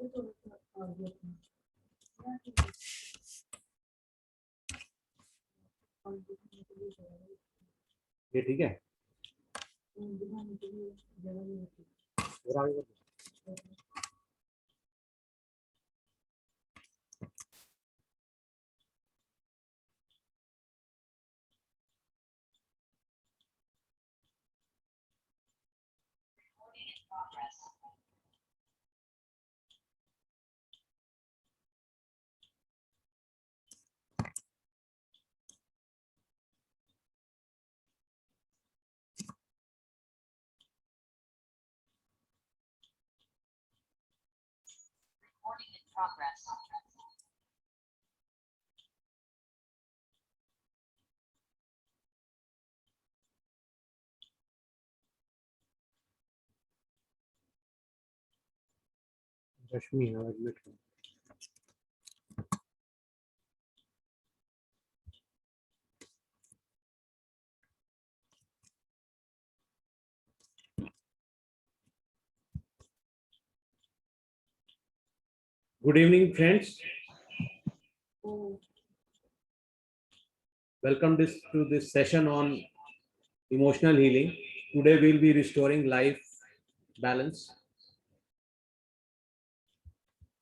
ये ठीक है। Recording in progress. Rashmi admit करो। Good evening, friends. Welcome to this session on emotional healing. Today we'll be restoring life balance.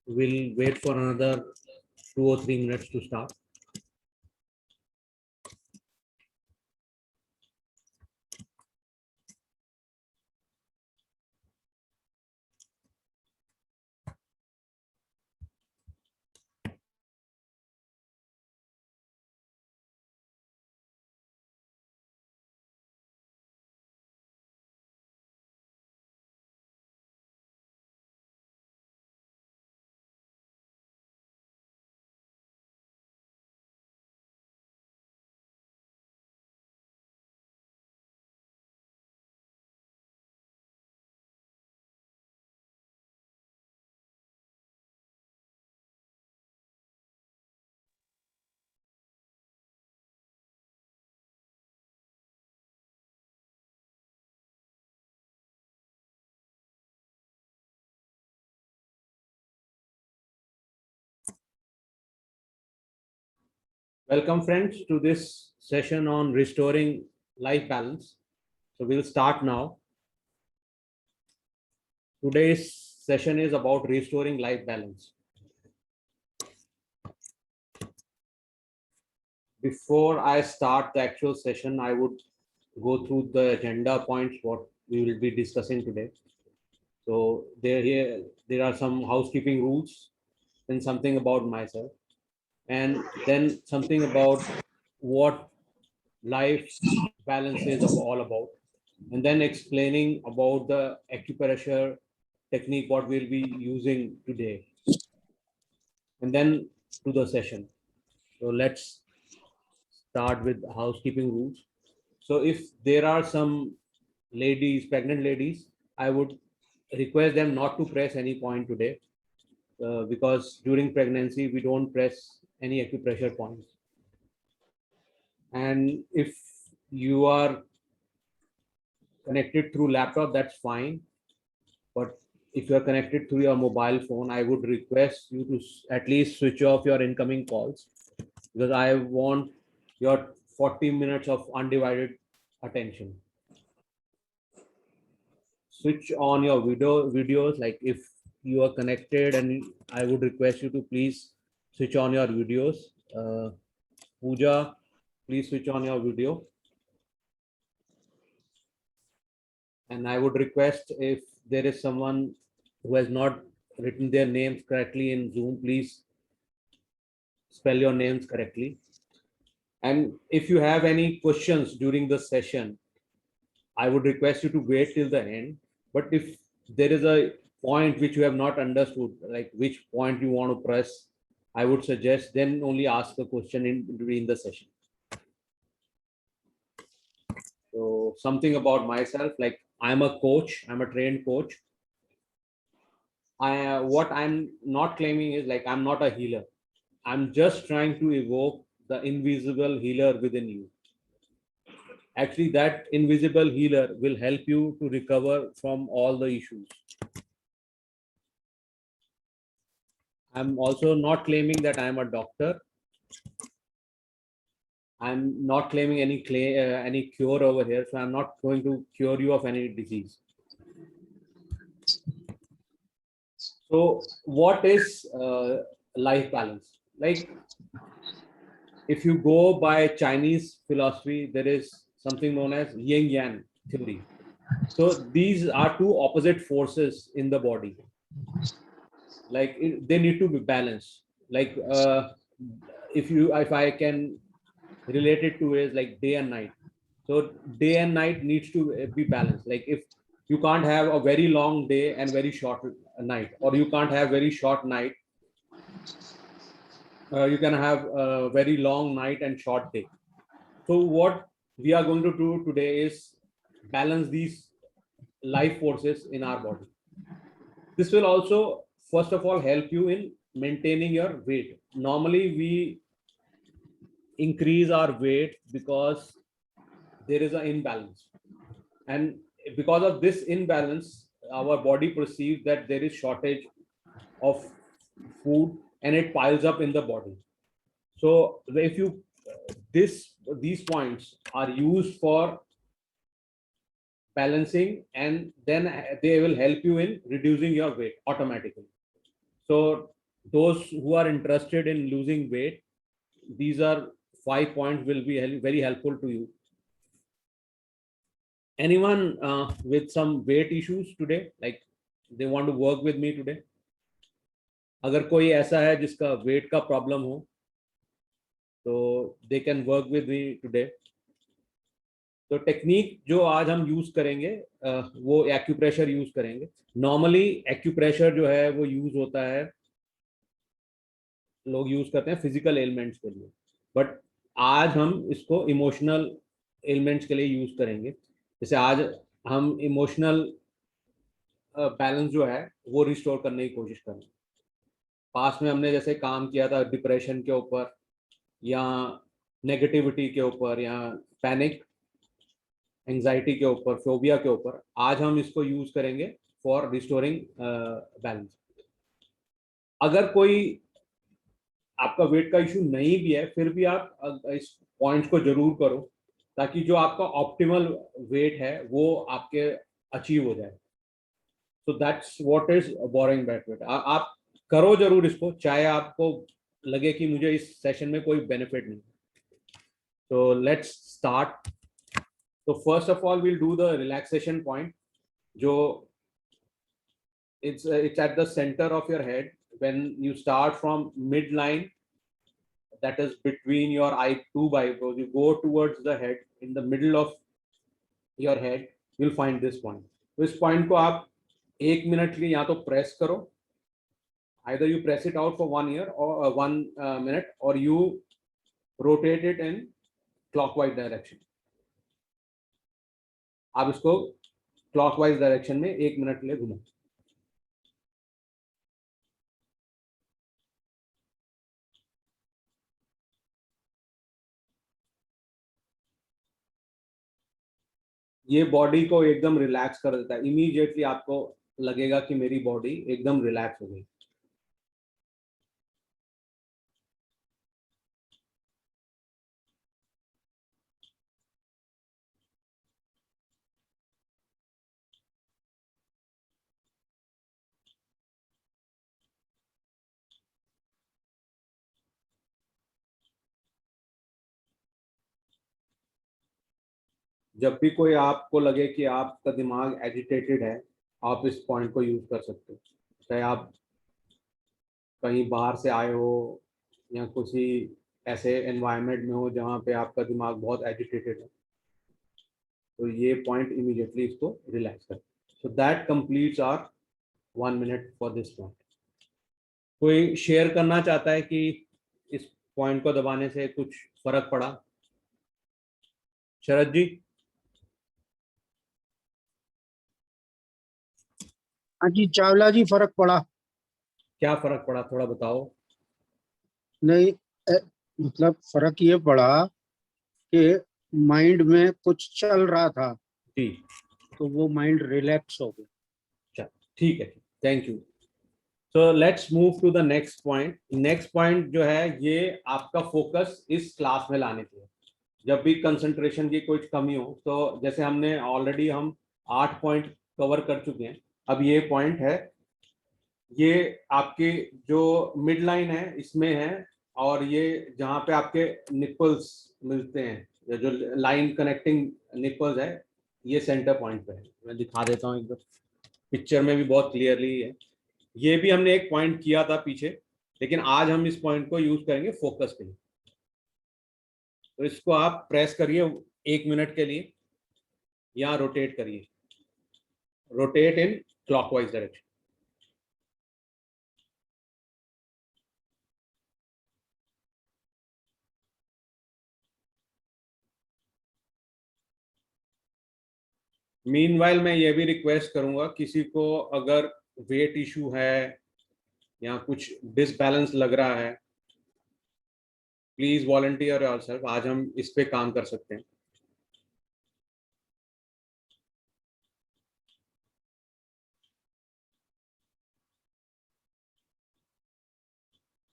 We'll wait for another 2 or 3 minutes to start. Welcome, friends, to this session on restoring life balance. So we'll start now. Today's session is about restoring life balance. Before I start the actual session, I would go through the agenda points, what we will be discussing today. So there are some housekeeping rules, then something about myself, and then something about what life balance is all about, and then explaining about the acupressure technique what we'll be using today, and then to the session. So let's start with housekeeping rules. So if there are some ladies, pregnant ladies, I would request them not to press any point today, because during pregnancy we don't press any acupressure points. And if you are connected through laptop, that's fine. But if you are connected through your mobile phone, I would request you to at least switch off your incoming calls, because I want your 40 minutes of undivided attention. Switch on your videos, like if you are connected, and I would request you to please switch on your videos. Pooja, please switch on your video. And I would request, if there is someone who has not written their names correctly in Zoom, please spell your names correctly. And if you have any questions during the session, I would request you to wait till the end. But if there is a point which you have not understood, like which point you want to press, I would suggest then only ask the question in between the session. So something about myself, like I'm a coach, I'm a trained coach. What I'm not claiming is, like, I'm not a healer. I'm just trying to evoke the invisible healer within you. Actually, that invisible healer will help you to recover from all the issues. I'm also not claiming that I am a doctor. I'm not claiming any cure over here, so I'm not going to cure you of any disease. So, what is life balance? Like, if you go by Chinese philosophy, there is something known as yin yang theory. So, these are two opposite forces in the body. Like, they need to be balanced. Like, if I can relate it to is like day and night. So day and night needs to be balanced. Like if you can't have a very long day and very short night, or you can't have very short night, you can have a very long night and short day. So what we are going to do today is balance these life forces in our body. This will also, first of all, help you in maintaining your weight. Normally, we increase our weight because there is an imbalance, and because of this imbalance, our body perceives that there is shortage of food and it piles up in the body. So if you these points are used for balancing, and then they will help you in reducing your weight automatically. So those who are interested in losing weight, these are 5 points will be very helpful to you. Anyone with some weight issues today, like they want to work with me today? अगर कोई ऐसा है जिसका wait का problem हो, तो they can work with me today. तो technique जो आज हम यूज करेंगे, वो एक्यूप्रेशर यूज करेंगे. नॉर्मली एक्यूप्रेशर जो है वो यूज होता है, लोग यूज करते हैं फिजिकल एलिमेंट्स के लिए, बट आज हम इसको इमोशनल एलिमेंट्स के लिए यूज करेंगे. जैसे आज हम इमोशनल बैलेंस जो है वो रिस्टोर करने की कोशिश करेंगे. पास्ट में हमने जैसे काम किया था डिप्रेशन के ऊपर, या नेगेटिविटी के ऊपर, या पैनिक एंजाइटी के ऊपर, फोबिया के ऊपर, आज हम इसको यूज करेंगे फॉर रिस्टोरिंग बैलेंस. अगर कोई आपका वेट का इशू नहीं भी है, फिर भी आप इस पॉइंट्स को जरूर करो, ताकि जो आपका ऑप्टिमल वेट है वो आपके अचीव हो जाए. So that's what is boring bat weight. आप करो जरूर इसको, चाहे आपको लगे कि मुझे इस सेशन में कोई बेनिफिट नहीं. तो लेट्स स्टार्ट. तो first of all we'll do the relaxation point, जो it's at the center of your head. When you start from midline, that is between your two eyebrows, you go towards the head. In the middle of your head you'll find this point. तो इस point को आप 1 minute के लिए या तो press करो, either you press it out for 1 year or 1 minute, or you rotate it in clockwise direction. आप इसको clockwise direction में 1 मिनट के लिए घुमाओ. ये बॉडी को एकदम रिलैक्स कर देता है. इमीडिएटली आपको लगेगा कि मेरी बॉडी एकदम रिलैक्स हो गई. जब भी कोई आपको लगे कि आपका दिमाग एजिटेटेड है, आप इस पॉइंट को यूज कर सकते हो. चाहे आप कहीं बाहर से आए हो या किसी ऐसे एनवायरनमेंट में हो जहाँ पे आपका दिमाग बहुत एजिटेटेड है, तो ये पॉइंट इमीडिएटली इसको रिलैक्स कर. So that completes our 1 minute for this point. कोई शेयर करना चाहता है कि इस पॉइंट को दबाने से कुछ फर्क पड़ा? शरद जी. हाँ जी चावला जी, फर्क पड़ा. क्या फर्क पड़ा, थोड़ा बताओ. नहीं मतलब फर्क ये पड़ा कि माइंड में कुछ चल रहा था जी, तो वो माइंड रिलैक्स हो गया. ठीक है, thank you. So let's move to the next point. Next point जो है ये आपका फोकस इस क्लास में लाने की है. जब भी कंसंट्रेशन की कोई कमी हो तो जैसे हमने ऑलरेडी हम 8 पॉइंट कवर कर चुके हैं. अब ये पॉइंट है, ये आपके जो मिड लाइन है इसमें है, और ये जहाँ पे आपके निपल्स मिलते हैं या जो लाइन कनेक्टिंग निपल्स है, ये सेंटर पॉइंट पे है. मैं दिखा देता हूँ एकदम, पिक्चर में भी बहुत क्लियरली है. ये भी हमने एक पॉइंट किया था पीछे, लेकिन आज हम इस पॉइंट को यूज करेंगे फोकस के लिए. तो इसको आप प्रेस करिए 1 मिनट के लिए, या रोटेट करिए, rotate in clockwise direction. Meanwhile मैं ये भी रिक्वेस्ट करूंगा, किसी को अगर वेट इशू है या कुछ डिसबैलेंस लग रहा है, प्लीज वॉलंटियर योरसेल्फ. आज हम इस पे काम कर सकते हैं.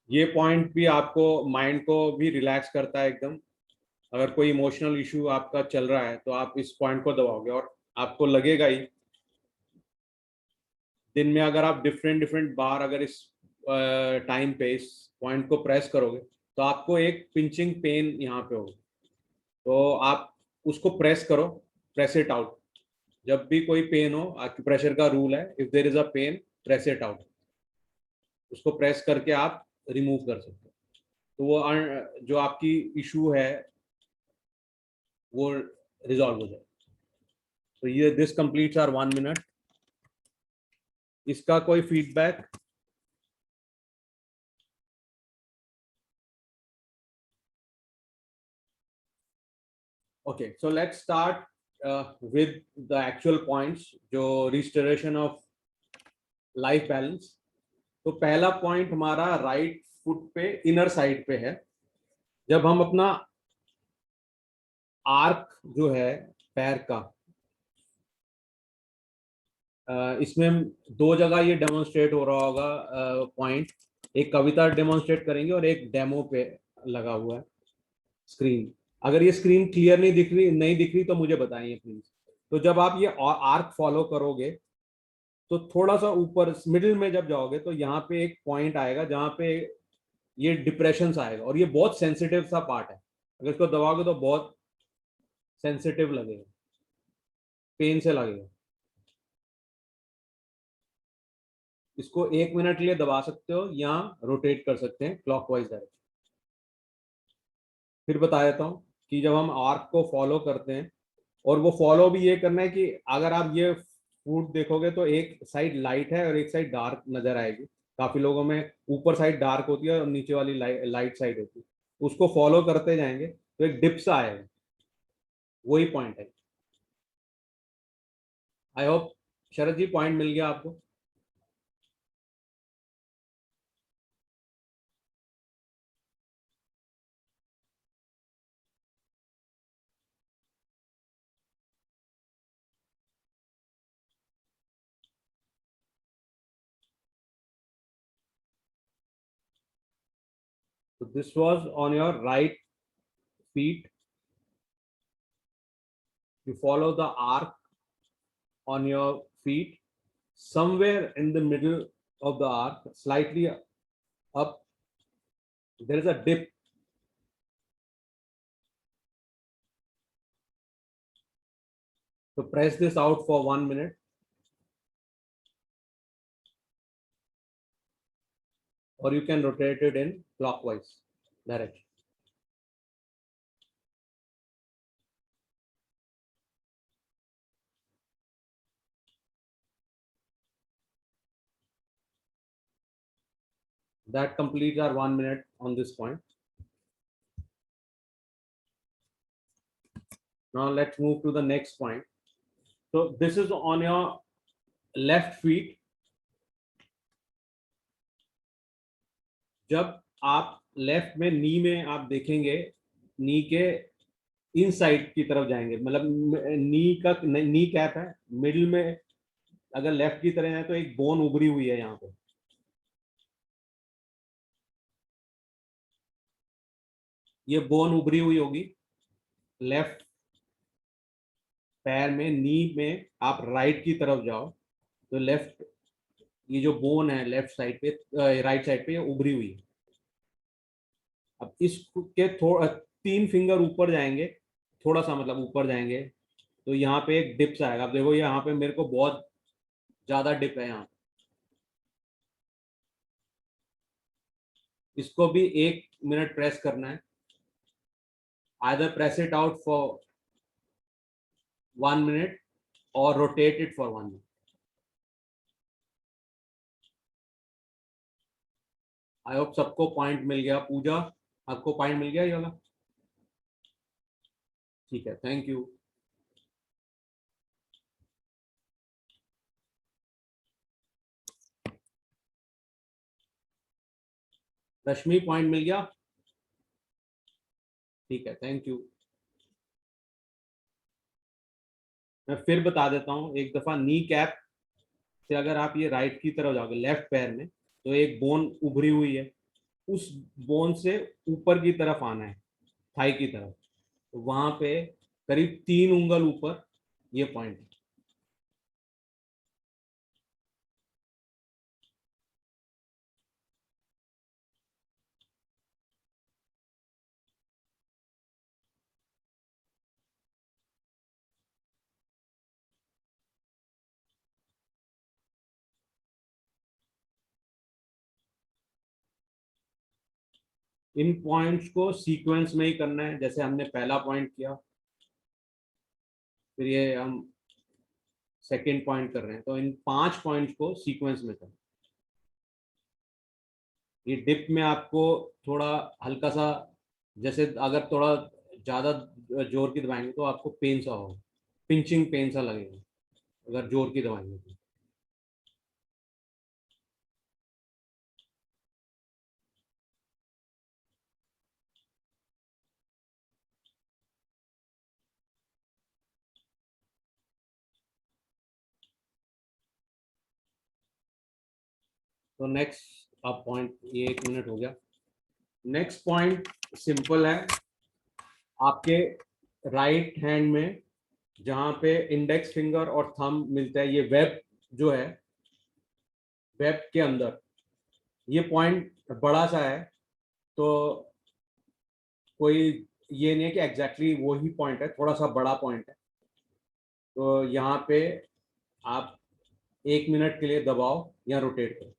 ये पॉइंट भी आपको माइंड को भी रिलैक्स करता है एकदम. अगर कोई इमोशनल इशू आपका चल रहा है तो आप इस पॉइंट को दबाओगे और आपको लगेगा ही. दिन में अगर आप डिफरेंट डिफरेंट बार अगर इस टाइम पे इस पॉइंट को प्रेस करोगे तो आपको एक पिंचिंग पेन यहाँ पे होगा. तो आप उसको प्रेस करो, प्रेस इट आउट. जब भी कोई पेन हो, एक्यूप्रेशर का रूल है, if there is a pain press it out. उसको प्रेस करके आप रिमूव कर सकते हो. तो वो जो आपकी इशू है वो रिजॉल्व हो जाए. तो ये दिस कंप्लीट्स आवर 1 मिनट. इसका कोई feedback? Okay, so let's start with the actual points, जो restoration of life balance. तो पहला पॉइंट हमारा राइट फुट पे इनर साइड पे है. जब हम अपना आर्क जो है पैर का, इसमें 2 जगह ये डेमोन्स्ट्रेट हो रहा होगा पॉइंट. एक कविता डेमोन्स्ट्रेट करेंगे और एक डेमो पे लगा हुआ है स्क्रीन. अगर ये स्क्रीन क्लियर नहीं दिख रही तो मुझे बताइए प्लीज. तो जब आप ये आर्क फॉलो करोगे तो थोड़ा सा ऊपर मिडिल में जब जाओगे तो यहाँ पे एक पॉइंट आएगा जहाँ पे ये डिप्रेशन आएगा, और ये बहुत सेंसिटिव सा पार्ट है. अगर इसको दबाओगे तो बहुत सेंसिटिव लगेगा, पेन से लगेगा. इसको 1 मिनट के लिए दबा सकते हो या रोटेट कर सकते हैं क्लॉकवाइज डायरेक्शन. फिर बता देता हूँ कि जब हम आर्क को फॉलो करते हैं, और वो फॉलो भी ये करना है कि अगर आप ये फूड देखोगे तो एक साइड लाइट है और एक साइड डार्क नजर आएगी. काफी लोगों में ऊपर साइड डार्क होती है और नीचे वाली लाइट साइड होती है. उसको फॉलो करते जाएंगे तो एक डिप्स आएगा. वही पॉइंट है. I hope Sharad ji point मिल गया आपको. So this was on your right feet. You follow the arc on your feet. Somewhere in the middle of the arc, slightly up, there is a dip. So press this out for 1 minute. Or you can rotate it in clockwise direction. That completes our 1 minute on this point. Now let's move to the next point. So this is on your left feet. जब आप left में नी में आप देखेंगे, नी के इन side की तरफ जाएंगे, मतलब नी कैप है मिडिल में. अगर लेफ्ट की तरह है तो एक बोन उभरी हुई है यहाँ पे. ये बोन उभरी हुई होगी लेफ्ट पैर में, नी में आप राइट की तरफ जाओ तो लेफ्ट, ये जो बोन है लेफ्ट साइड पे, राइट साइड पे, ये उभरी हुई है। अब इसके थोड़ा 3 फिंगर ऊपर जाएंगे, थोड़ा सा मतलब ऊपर जाएंगे तो यहाँ पे एक डिप्स आएगा। अब देखो यहाँ पे मेरे को बहुत ज्यादा डिप है यहाँ, इसको भी 1 मिनट प्रेस करना है। Either press it out for 1 minute और rotate it for 1 minute. I hope सबको पॉइंट मिल गया। पूजा, आपको पॉइंट मिल गया ये वाला? ठीक है, थैंक यू। रश्मि, पॉइंट मिल गया? ठीक है, थैंक यू। मैं फिर बता देता हूँ एक दफा। नी कैप से अगर आप ये राइट की तरफ जाओगे लेफ्ट पैर में, तो एक बोन उभरी हुई है, उस बोन से ऊपर की तरफ आना है, थाई की तरफ। तो वहां पे करीब 3 उंगल ऊपर ये पॉइंट है। इन पॉइंट्स को सीक्वेंस में ही करना है, जैसे हमने पहला पॉइंट किया, फिर ये हम सेकेंड पॉइंट कर रहे हैं, तो इन 5 पॉइंट्स को सीक्वेंस में करना। ये डिप में आपको थोड़ा हल्का सा, जैसे अगर थोड़ा ज्यादा जोर की दबाएंगे तो आपको पेन सा हो, पिंचिंग पेन सा लगेगा अगर जोर की दबाएंगे तो। तो नेक्स्ट अब पॉइंट, ये 1 मिनट हो गया। नेक्स्ट पॉइंट सिंपल है। आपके राइट हैंड में जहां पे इंडेक्स फिंगर और थंब मिलता है, ये वेब जो है, वेब के अंदर ये पॉइंट बड़ा सा है, तो कोई ये नहीं है कि एग्जैक्टली वो ही पॉइंट है, थोड़ा सा बड़ा पॉइंट है। तो यहाँ पे आप 1 मिनट के लिए दबाओ या रोटेट करो,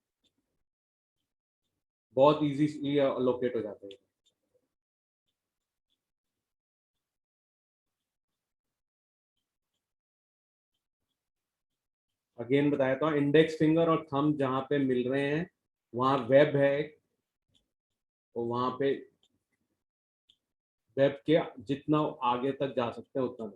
बहुत इजीली लोकेट हो जाता है। अगेन बताया था, इंडेक्स फिंगर और थंब जहाँ पे मिल रहे हैं वहाँ वेब है, तो वहाँ पे वेब के जितना आगे तक जा सकते हैं उतना।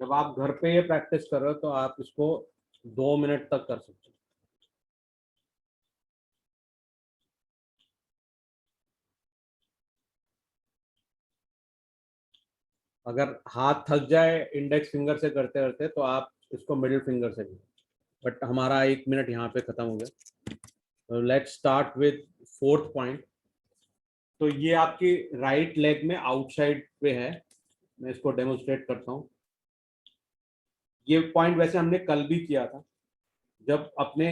जब आप घर पे ये प्रैक्टिस कर रहे हो तो आप इसको 2 मिनट तक कर सकते हो। अगर हाथ थक जाए इंडेक्स फिंगर से करते करते तो आप इसको मिडिल फिंगर से करें। बट हमारा 1 मिनट यहाँ पे खत्म हो गया। Let's start with 4th point. तो ये आपकी राइट लेग में आउटसाइड पे है, मैं इसको डेमोन्स्ट्रेट करता हूँ। ये पॉइंट वैसे हमने कल भी किया था, जब अपने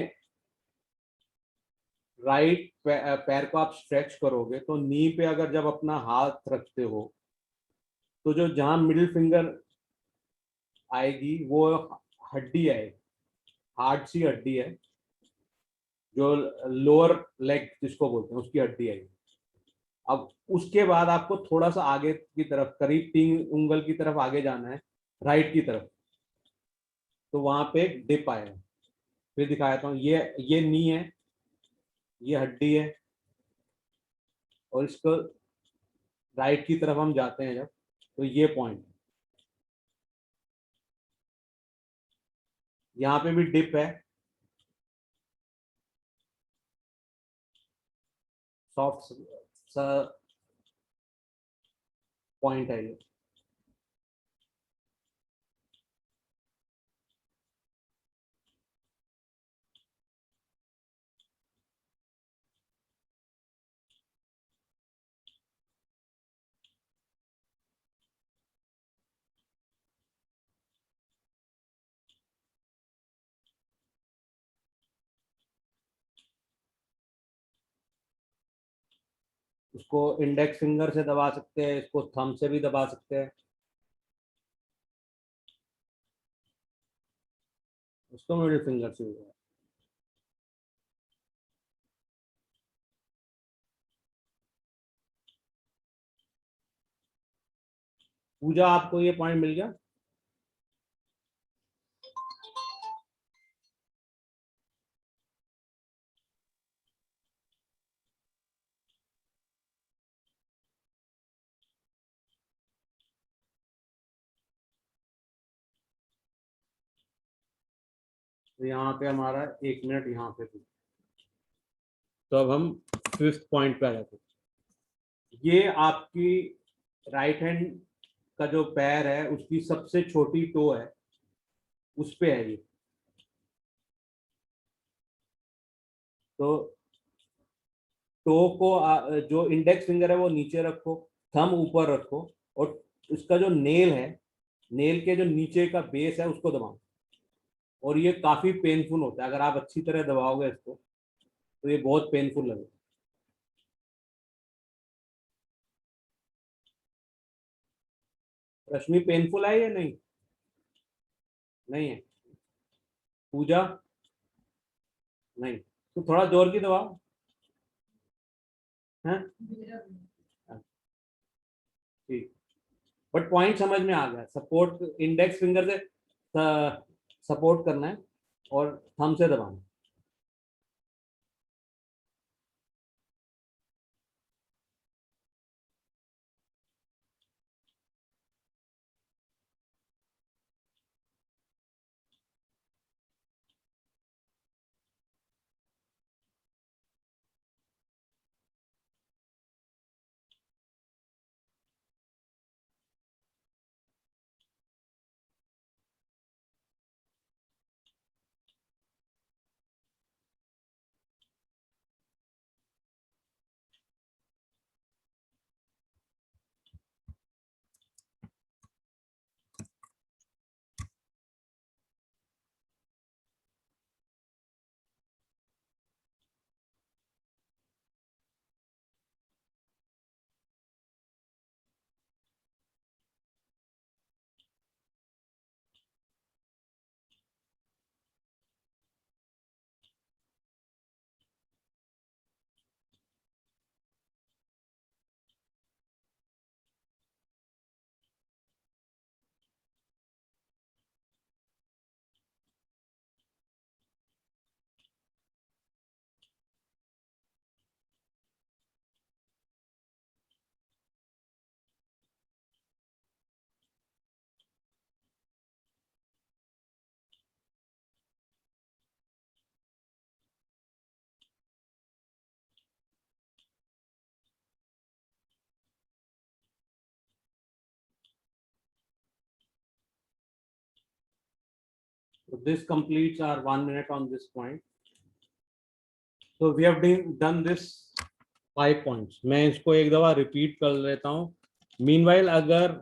राइट पैर को आप स्ट्रेच करोगे तो नी पे अगर जब अपना हाथ रखते हो तो जो जहां मिडिल फिंगर आएगी वो हड्डी है, हार्ड सी हड्डी है, जो लोअर लेग जिसको बोलते हैं उसकी हड्डी है। अब उसके बाद आपको थोड़ा सा आगे की तरफ, करीब 3 उंगल की तरफ आगे जाना है, राइट की तरफ, तो वहां पे एक डिप आएगा। फिर दिखा देता हूँ, ये नी है, ये हड्डी है, और इसको राइट की तरफ हम जाते हैं जब, तो ये पॉइंट, यहाँ पे भी डिप है, सॉफ्ट सा पॉइंट है ये। उसको इंडेक्स फिंगर से दबा सकते हैं, इसको थंब से भी दबा सकते हैं, उसको मिडिल फिंगर से भी दबा। पूजा, आपको ये पॉइंट मिल गया? तो यहाँ पे हमारा 1 मिनट यहाँ पे थी। तो अब हम 5th पॉइंट पे आ जाते हैं। ये आपकी राइट हैंड का जो पैर है, उसकी सबसे छोटी टो है, उस पे है ये। तो टो को जो इंडेक्स फिंगर है वो नीचे रखो, थंब ऊपर रखो, और उसका जो नेल है, नेल के जो नीचे का बेस है उसको दबाओ। और ये काफी पेनफुल होता है, अगर आप अच्छी तरह दबाओगे इसको तो ये बहुत पेनफुल लगेगा। रश्मि, पेनफुल है या नहीं? नहीं है। पूजा? नहीं, तो थोड़ा जोर की दबाओ है। ठीक, बट पॉइंट समझ में आ गया। सपोर्ट इंडेक्स फिंगर से सपोर्ट करना है और थंब से दबाना है। So this completes our 1 minute on this point. So we have done this 5 points. मैं इसको एक दफा रिपीट कर लेता हूँ। मीनवाइल अगर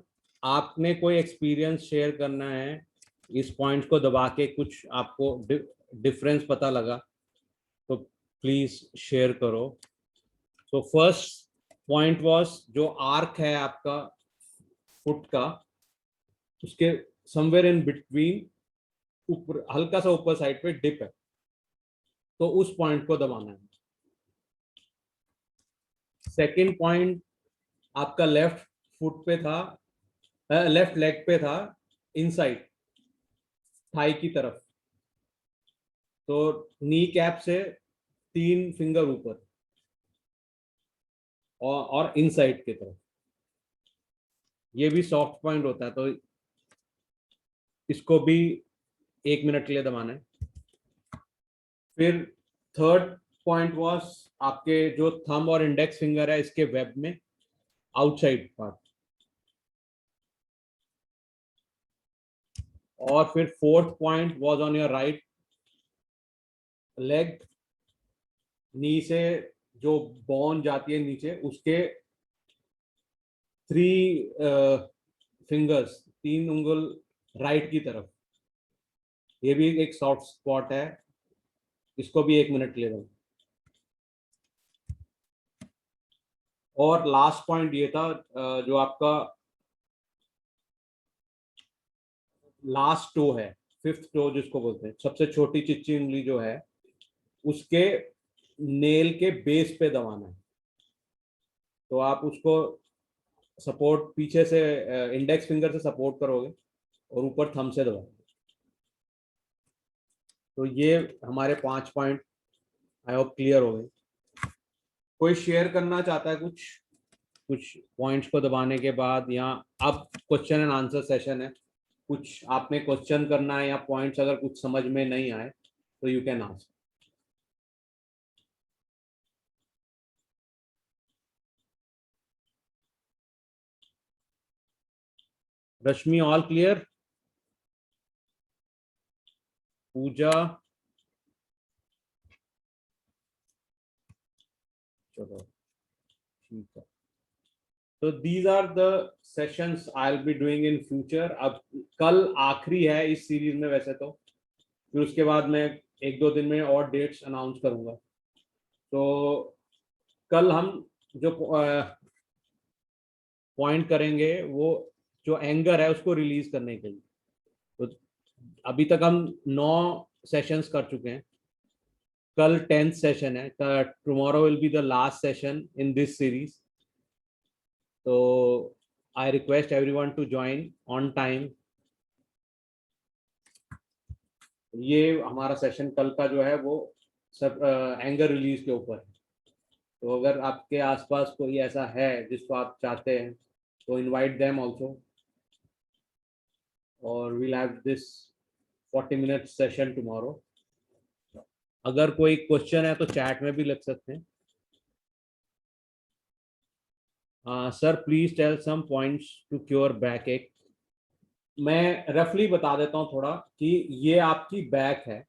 आपने कोई एक्सपीरियंस शेयर करना है, इस पॉइंट को दबा के कुछ आपको डिफरेंस पता लगा, तो प्लीज शेयर करो। तो फर्स्ट पॉइंट वाज, जो आर्क है आपका फुट का, उसके समवेयर इन बिटवीन, ऊपर हल्का सा ऊपर साइड पे डिप है, तो उस पॉइंट को दबाना है। सेकंड पॉइंट आपका लेफ्ट फुट पे था, लेफ्ट लेग पे था, इनसाइड थाई की तरफ, तो नी कैप से 3 फिंगर ऊपर और इनसाइड की तरफ, ये भी सॉफ्ट पॉइंट होता है, तो इसको भी 1 मिनट के लिए दबाना है। फिर थर्ड पॉइंट वाज आपके जो थंब और इंडेक्स फिंगर है इसके वेब में आउटसाइड पार्ट, और फिर fourth point was on your right leg, knee से जो बोन जाती है नीचे उसके 3 फिंगर्स, 3 उंगल राइट की तरफ, ये भी एक सॉफ्ट स्पॉट है, इसको भी 1 मिनट ले दो। और लास्ट पॉइंट ये था जो आपका लास्ट टो है, फिफ्थ टो जिसको बोलते हैं, सबसे छोटी चिच्ची उंगली जो है, उसके नेल के बेस पे दबाना है। तो आप उसको सपोर्ट पीछे से इंडेक्स फिंगर से सपोर्ट करोगे और ऊपर थंब से दबाओगे। तो ये हमारे 5 पॉइंट आई होप क्लियर हो गए। कोई शेयर करना चाहता है कुछ पॉइंट्स को दबाने के बाद, या अब क्वेश्चन एंड आंसर सेशन है, कुछ आपने क्वेश्चन करना है या पॉइंट्स अगर कुछ समझ में नहीं आए तो you can ask. Rashmi all clear? Pooja? चलो ठीक है। तो these are the sessions I will be doing in future. अब कल आखिरी है इस सीरीज में वैसे तो, फिर उसके बाद मैं 1-2 दिन में और डेट्स अनाउंस करूंगा। तो कल हम जो पॉइंट करेंगे वो जो एंगर है उसको रिलीज करने के लिए। तो अभी तक हम 9 सेशंस कर चुके हैं, कल 10th सेशन है, tomorrow will be the last session in this series. तो I request everyone to join on time. ये हमारा सेशन कल का जो है वो सब एंगर रिलीज के ऊपर है। तो अगर आपके आसपास कोई ऐसा है जिसको आप चाहते हैं तो इनवाइट देम आल्सो, और we'll have this 40 minute session tomorrow. अगर कोई क्वेश्चन है तो चैट में भी लिख सकते हैं। Sir please tell some points to cure backache. मैं रफली बता देता हूँ थोड़ा कि ये आपकी बैक है,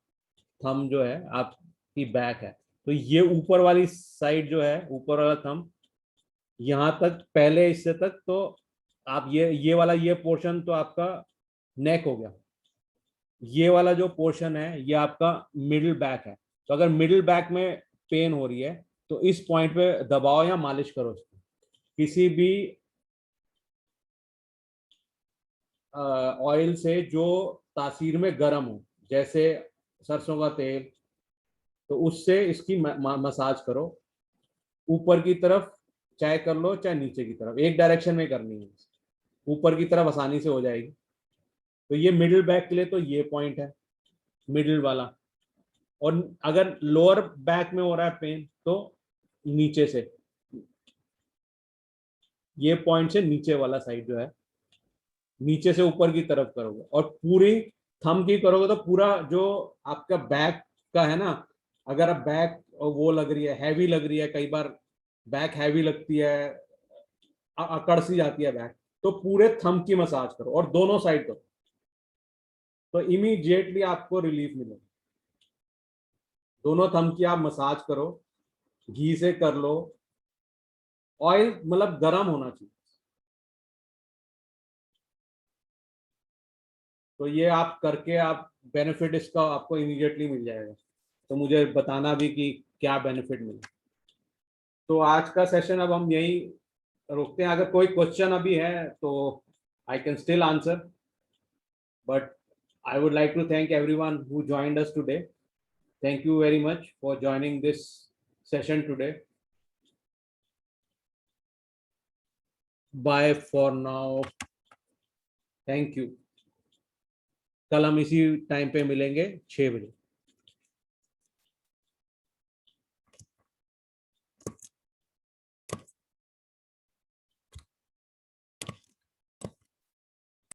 थंब जो है आपकी बैक है, तो ये ऊपर वाली साइड जो है, ऊपर वाला थंब यहाँ तक, पहले इससे तक, तो आप ये वाला ये पोर्शन तो आपका नेक हो गया। ये वाला जो पोर्शन है ये आपका मिडिल बैक है। तो अगर मिडिल बैक में पेन हो रही है तो इस पॉइंट पे दबाओ या मालिश करो इसको। किसी भी ऑयल से जो तासीर में गर्म हो, जैसे सरसों का तेल, तो उससे इसकी मसाज करो, ऊपर की तरफ चाहे कर लो चाहे नीचे की तरफ, एक डायरेक्शन में करनी है, ऊपर की तरफ आसानी से हो जाएगी। तो ये मिडिल बैक के लिए तो ये पॉइंट है मिडिल वाला। और अगर लोअर बैक में हो रहा है पेन तो नीचे से, ये पॉइंट से नीचे वाला साइड जो है, नीचे से ऊपर की तरफ करोगे, और पूरी थंब की करोगे तो पूरा जो आपका बैक का है ना, अगर आप बैक वो लग रही है, हैवी लग रही है, कई बार बैक हैवी लगती है, अकड़ सी जाती है बैक, तो पूरे थंब की मसाज करो और दोनों साइड करो, तो इमीडिएटली आपको रिलीफ मिलेगा। दोनों थंब की आप मसाज करो, घी से कर लो, ऑयल मतलब गर्म होना चाहिए। तो ये आप करके आप बेनिफिट इसका आपको इमीडिएटली मिल जाएगा। तो मुझे बताना भी कि क्या बेनिफिट मिला। तो आज का सेशन अब हम यही रोकते हैं। अगर कोई क्वेश्चन अभी है तो I can still answer, but I would like to thank everyone who joined us today. Thank you very much for joining this session today. Bye for now. Thank you. कल हम इसी टाइम पे मिलेंगे 6 बजे।